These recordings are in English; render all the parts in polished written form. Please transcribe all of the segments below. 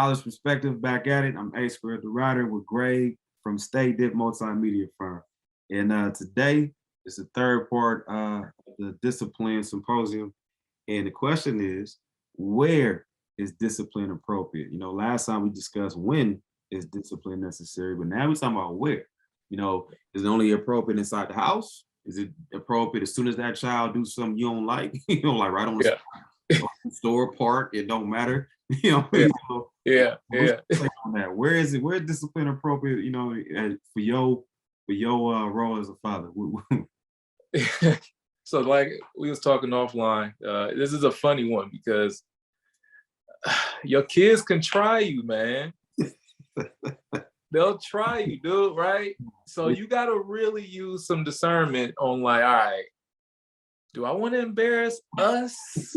Father's Perspective, back at it. I'm A Squared, the writer, with Greg from Stay Dip Multimedia Firm. And today is the third part of the Discipline Symposium. And the question is, where is discipline appropriate? You know, last time we discussed when is discipline necessary, but now we're talking about where. You know, is it only appropriate inside the house? Is it appropriate as soon as that child do something you don't like? You don't like right on the store, park, it don't matter. You know, on that. Where is discipline appropriate, you know, for your role as a father? So like we was talking offline, this is a funny one because your kids can try you, man. They'll try you, dude, right? So you gotta really use some discernment on like, all right, do I want to embarrass us?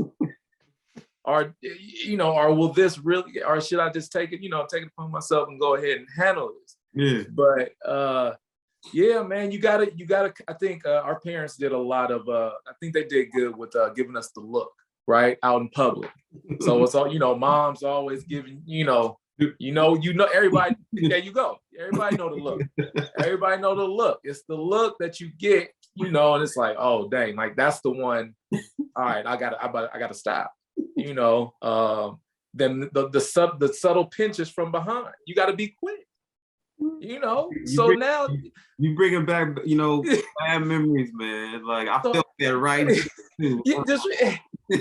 Or, you know, or will this really, or should I just take it upon myself and go ahead and handle this? Yeah. But yeah, man, you gotta, I think our parents did a lot of, I think they did good with giving us the look, right? Out in public. So it's all, you know, mom's always giving, you know, everybody, there you go. Everybody know the look. Everybody know the look. It's the look that you get, you know, and it's like, oh, dang, like that's the one. All right, I gotta stop. You know, then the subtle pinches from behind. You got to be quick. You know, now you bringing back, you know, bad memories, man. Like I felt that right. Just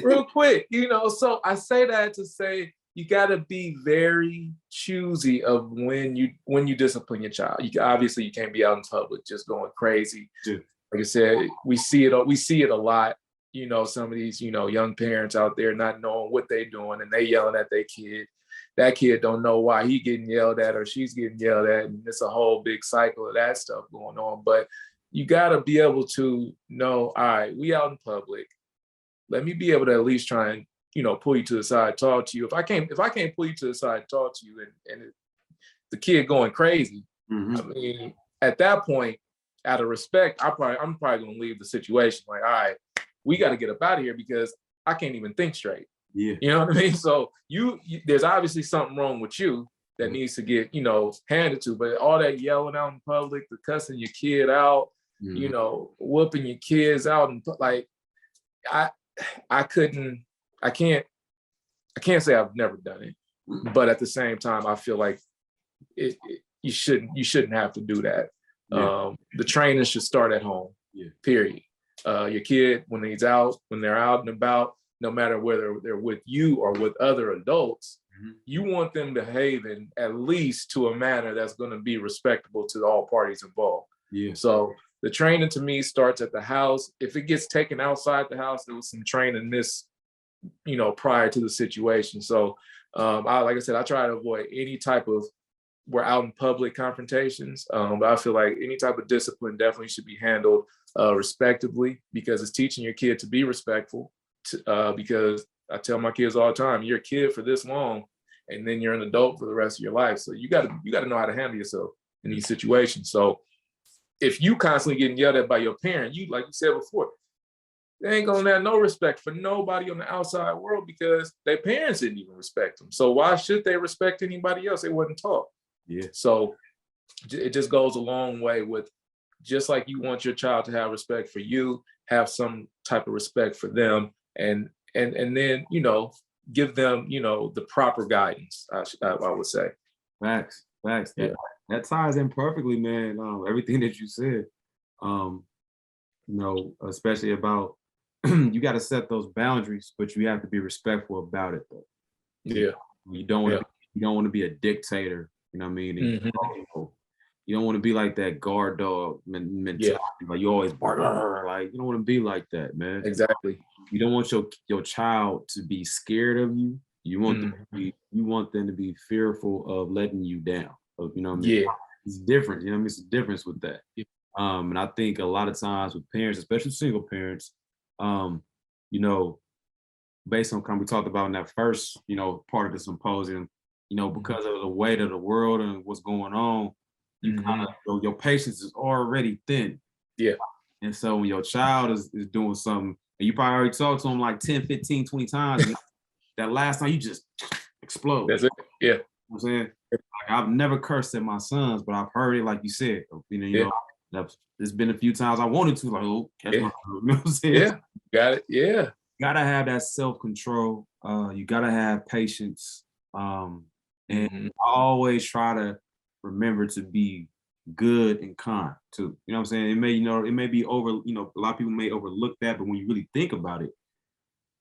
real quick, you know. So I say that to say you got to be very choosy of when you discipline your child. Obviously you can't be out in public just going crazy. Yeah. Like I said, we see it a lot. You know, some of these, you know, young parents out there not knowing what they're doing and they yelling at their kid. That kid don't know why he getting yelled at or she's getting yelled at. And it's a whole big cycle of that stuff going on. But you got to be able to know, all right, we out in public. Let me be able to at least try and, you know, pull you to the side, talk to you. If I can't pull you to the side, talk to you and the kid going crazy, I mean, at that point, out of respect, I'm probably going to leave the situation like, all right, we got to get up out of here because I can't even think straight. Yeah. You know what I mean? So there's obviously something wrong with you that needs to get, you know, handed to, but all that yelling out in public, the cussing your kid out, you know, whooping your kids out and like, I can't say I've never done it, but at the same time, I feel like you shouldn't have to do that. Yeah. The training should start at home, period. Your kid, when they're out and about, no matter whether they're with you or with other adults, you want them behaving at least to a manner that's going to be respectable to all parties involved. Yeah. So the training to me starts at the house. If it gets taken outside the house, there was some training missed, you know, prior to the situation. So like I said, I try to avoid any type of we're out in public confrontations. But I feel like any type of discipline definitely should be handled respectively because it's teaching your kid to be respectful. Because I tell my kids all the time, you're a kid for this long, and then you're an adult for the rest of your life. So you got to know how to handle yourself in these situations. So if you constantly getting yelled at by your parent, you like you said before, they ain't gonna have no respect for nobody on the outside world because their parents didn't even respect them. So why should they respect anybody else? They wasn't taught. Yeah. So it just goes a long way with just like you want your child to have respect for you, have some type of respect for them, and then, you know, give them, you know, the proper guidance, I would say. Facts. Yeah. That ties in perfectly, man. Everything that you said, you know, especially about you got to set those boundaries, but you have to be respectful about it, though. Yeah. You don't want to be a dictator. You know what I mean? You don't want to be like that guard dog mentality. Yeah. Like you always bark, like you don't want to be like that, man. Exactly. You don't want your child to be scared of you. You want them to be fearful of letting you down. You know what I mean? Yeah. It's different. You know what I mean? It's a difference with that. Yeah. And I think a lot of times with parents, especially single parents, you know, based on we talked about in that first, you know, part of the symposium, you know, because of the weight of the world and what's going on, you kind of, your patience is already thin. Yeah. And so when your child is doing something, and you probably already talked to them like 10, 15, 20 times, and that last time you just explode. That's it. Yeah. I'm saying? Like, I've never cursed at my sons, but I've heard it, like you said. Yeah. There's been a few times I wanted to, like, oh, catch my, you know what I'm saying? Yeah. Got it. Yeah. Gotta have that self-control. You gotta have patience. And Mhm. I always try to remember to be good and kind too. You know what I'm saying? It may be a lot of people may overlook that, but when you really think about it,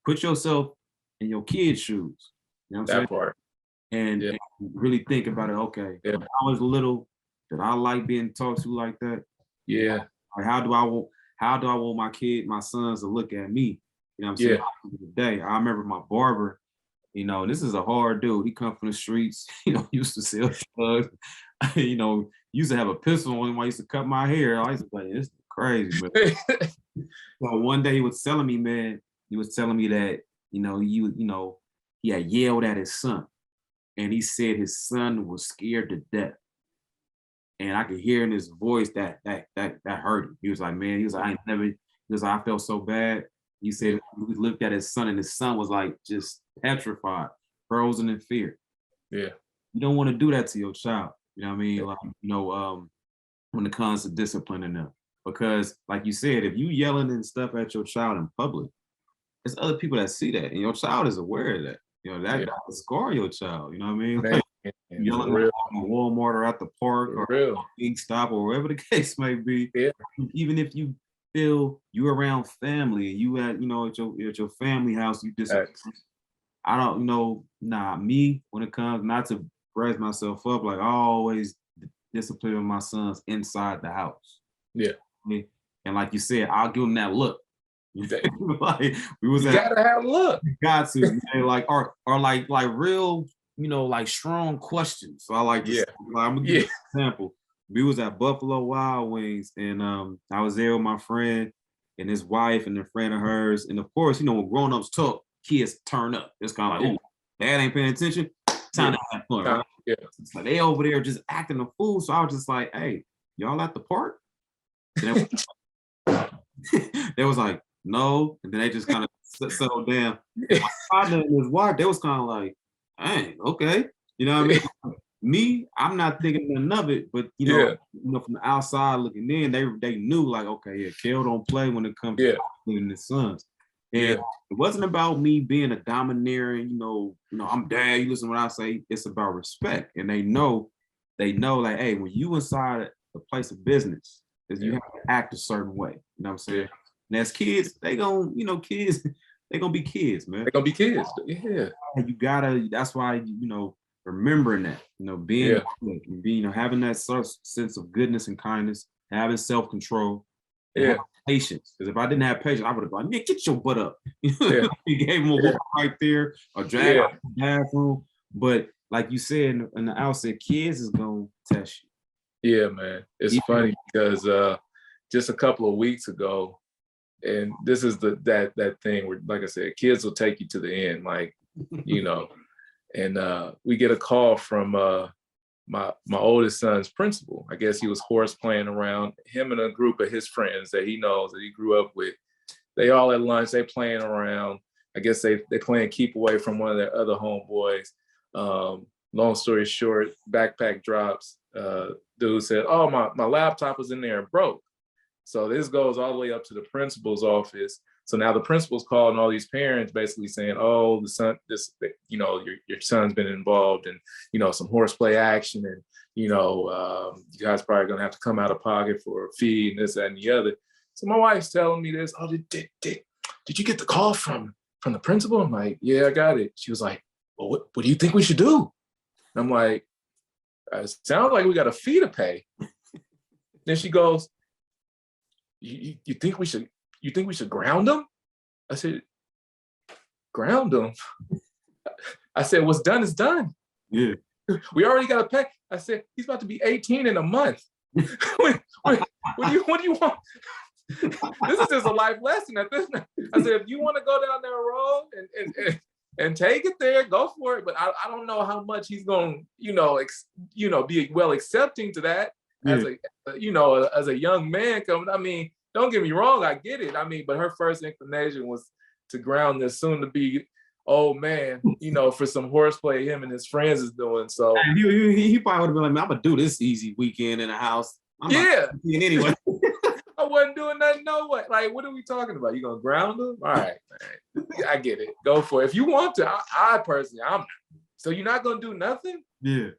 put yourself in your kid's shoes. You know what I'm saying? That part. And, Yeah. and really think about it. Okay, Yeah. when I was little, did I like being talked to like that? Yeah. Like, how do I want my sons to look at me? You know what I'm saying? Yeah. Today, I remember my barber. This is a hard dude. He come from the streets. Used to sell drugs. Used to have a pistol on him while I used to cut my hair. I used to be like, this is crazy. But so one day he was telling me, man, he was telling me that he had yelled at his son, and he said his son was scared to death. And I could hear in his voice that hurt him. He was like, man, he was like, I felt so bad. He said he looked at his son, and his son was like just petrified, frozen in fear. Yeah. You don't want to do that to your child. You know what I mean? Yeah. Like, when it comes to disciplining them. Because like you said, if you yelling and stuff at your child in public, there's other people that see that, and your child is aware of that. That Yeah. will scar your child. You know what I mean? Man, Like, for yelling real. at Walmart or at the park For or real. Wing Stop or wherever the case may be. Yeah. Even if you feel you around family, you at your family house, you discipline. I don't know. Nah, me when it comes not to raise myself up, like I always discipline my sons inside the house. Yeah. And like you said, I'll give them that look. Like we was You at, gotta have luck. got to, man, like or like real, like strong questions. So I like to Yeah. like, I'm gonna give you an example. We was at Buffalo Wild Wings, and I was there with my friend and his wife and a friend of hers. And of course, when grown-ups talk, kids turn up. It's kind of like, oh, dad ain't paying attention. Time to have fun, right? Yeah. It's like they over there just acting a fool. So I was just like, hey, y'all at the park? And they was like, no. And then they just kind of settled down. My partner and his wife, they was kind of like, dang, okay. You know what I mean? Me, I'm not thinking nothing of it, but from the outside looking in, they knew like, okay, yeah, Kel don't play when it comes to his sons. And it wasn't about me being a domineering, I'm dad, you listen to what I say. It's about respect. And they know like, hey, when you inside a place of business, is you have to act a certain way. You know what I'm saying? And as kids, they gonna, kids, they gonna be kids, man. They're gonna be kids. Yeah. You gotta, that's why, remembering that, being, having that sense of goodness and kindness, having self-control, and having patience. Because if I didn't have patience, I would have gone, man, get your butt up. You gave him a whoop right there, or drag out the bathroom. But like you said in the outset, kids is gonna test you. Yeah, man. It's funny because just a couple of weeks ago, and this is that thing where, like I said, kids will take you to the end, like, and we get a call from my oldest son's principal. I guess he was horse playing around, him and a group of his friends that he knows that he grew up with. They all at lunch, they playing around. I guess they playing keep away from one of their other homeboys. Long story short, backpack drops. Dude said, oh, my laptop was in there and broke. So this goes all the way up to the principal's office. So now the principal's calling all these parents basically saying, oh, your son's been involved in, some horseplay action. And, you guys probably going to have to come out of pocket for a fee and this, that, and the other. So my wife's telling me this. Oh, did you get the call from the principal? I'm like, yeah, I got it. She was like, well, what do you think we should do? And I'm like, it sounds like we got a fee to pay. Then she goes, you think we should ground them? I said, ground them? I said, what's done is done. Yeah. We already got to pay. I said, he's about to be 18 in a month. what do you want? This is just a life lesson at this point. I said, if you want to go down that road and take it there, go for it. But I don't know how much he's going to, be well accepting to that as a young man coming. I mean, don't get me wrong, I get it. I mean, but her first inclination was to ground this soon to be old man, for some horseplay him and his friends is doing. So He probably would have been like, man, I'm gonna do this easy weekend in the house. I'm yeah, anyway. I wasn't doing nothing. No way. Like, what are we talking about? You gonna ground him? All right, man. I get it. Go for it. If you want to, I personally, I'm not. So you're not gonna do nothing? Yeah.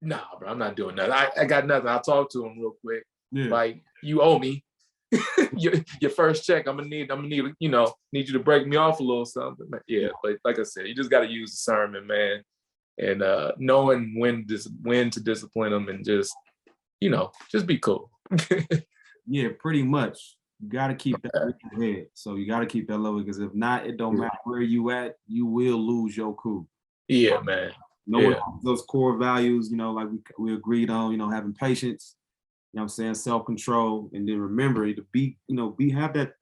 Nah, bro, I'm not doing nothing. I got nothing. I'll talk to him real quick. Yeah. Like, you owe me your first check. I'm gonna need, need you to break me off a little something. Yeah, but like I said, you just got to use discernment, man, and knowing when to discipline them, and just be cool. Yeah, pretty much. You got to keep that in your head. So you got to keep that level, because if not, it don't matter where you at, you will lose your cool. Yeah, man. Knowing those core values, like we agreed on, having patience, what I'm saying, self-control, and then remembering to be, have that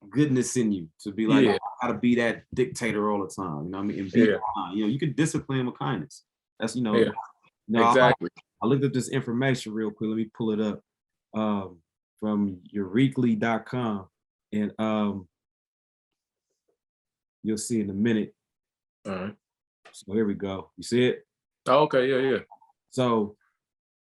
goodness in you, to be like, how to be that dictator all the time, what I mean? And be kind. You can discipline with kindness. That's, exactly. I looked up this information real quick. Let me pull it up from eurekly.com, and you'll see in a minute. All right. So here we go. You see it? Oh, okay, yeah. So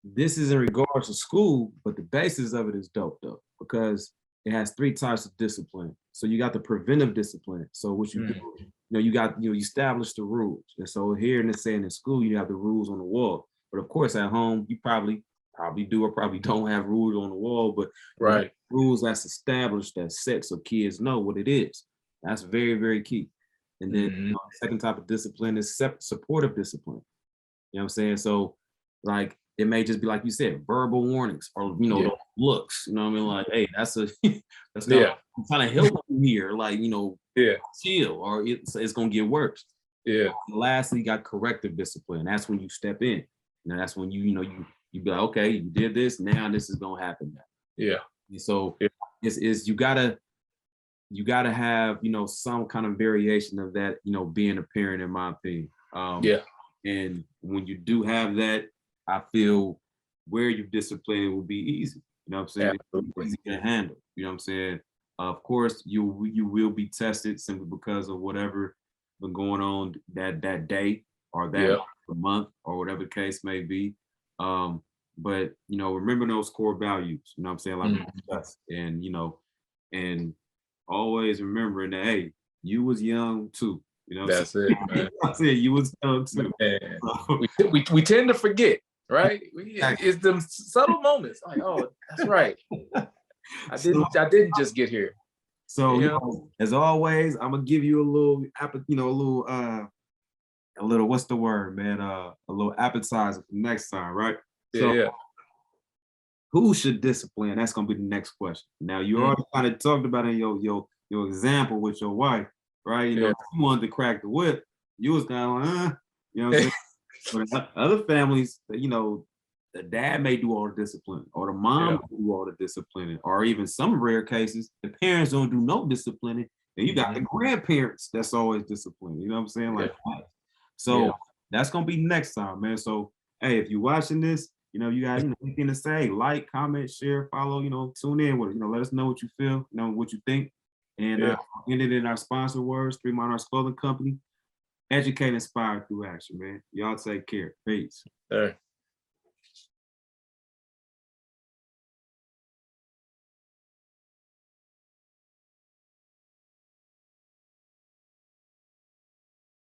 this is in regards to school, but the basis of it is dope though, because it has 3 types of discipline. So you got the preventive discipline. So what you do, you establish the rules. And so here in this saying in school, you have the rules on the wall. But of course at home, you probably do or probably don't have rules on the wall, but rules that's established, that's set, so kids know what it is. That's very, very key. And then the second type of discipline is supportive discipline. You know what I'm saying? So like, it may just be like you said, verbal warnings, or looks. You know what I mean? Like, hey, that's I'm trying to help you here. Like, chill, or it's gonna get worse. Yeah. And lastly, you got corrective discipline. That's when you step in. That's when you be like, okay, you did this, now this is gonna happen now. Yeah. And so it's you gotta have some kind of variation of that, being a parent, in my opinion. And when you do have that, I feel where you discipline will be easy. You know what I'm saying? It's easy to handle. You know what I'm saying? Of course, you will be tested simply because of whatever been going on that day, or that month, or whatever the case may be. But remember those core values. You know what I'm saying? Like we discussed, and and always remembering that, hey, you was young too. That's it, man. I said you was young too. So, we tend to forget, right? It's them subtle moments. Like, oh, that's right. I didn't just get here. So as always, I'm gonna give you a little, what's the word, man? A little appetizer for next time, right? Who should discipline? That's gonna be the next question. Now you already kind of talked about in your example with your wife, right? You wanted to crack the whip. You was kind of like, you know what I'm saying? But other families, the dad may do all the discipline, or the mom may do all the disciplining, or even some rare cases, the parents don't do no disciplining, and you got the grandparents that's always disciplining. You know what I'm saying? Like, so that's gonna be next time, man. So hey, if you're watching this, you got anything to say, like, comment, share, follow, tune in with it. Let us know what you feel, what you think. And end it in our sponsor words, 3 Monarchs Clothing Company. Educate, inspire through action, man. Y'all take care. Peace. All right.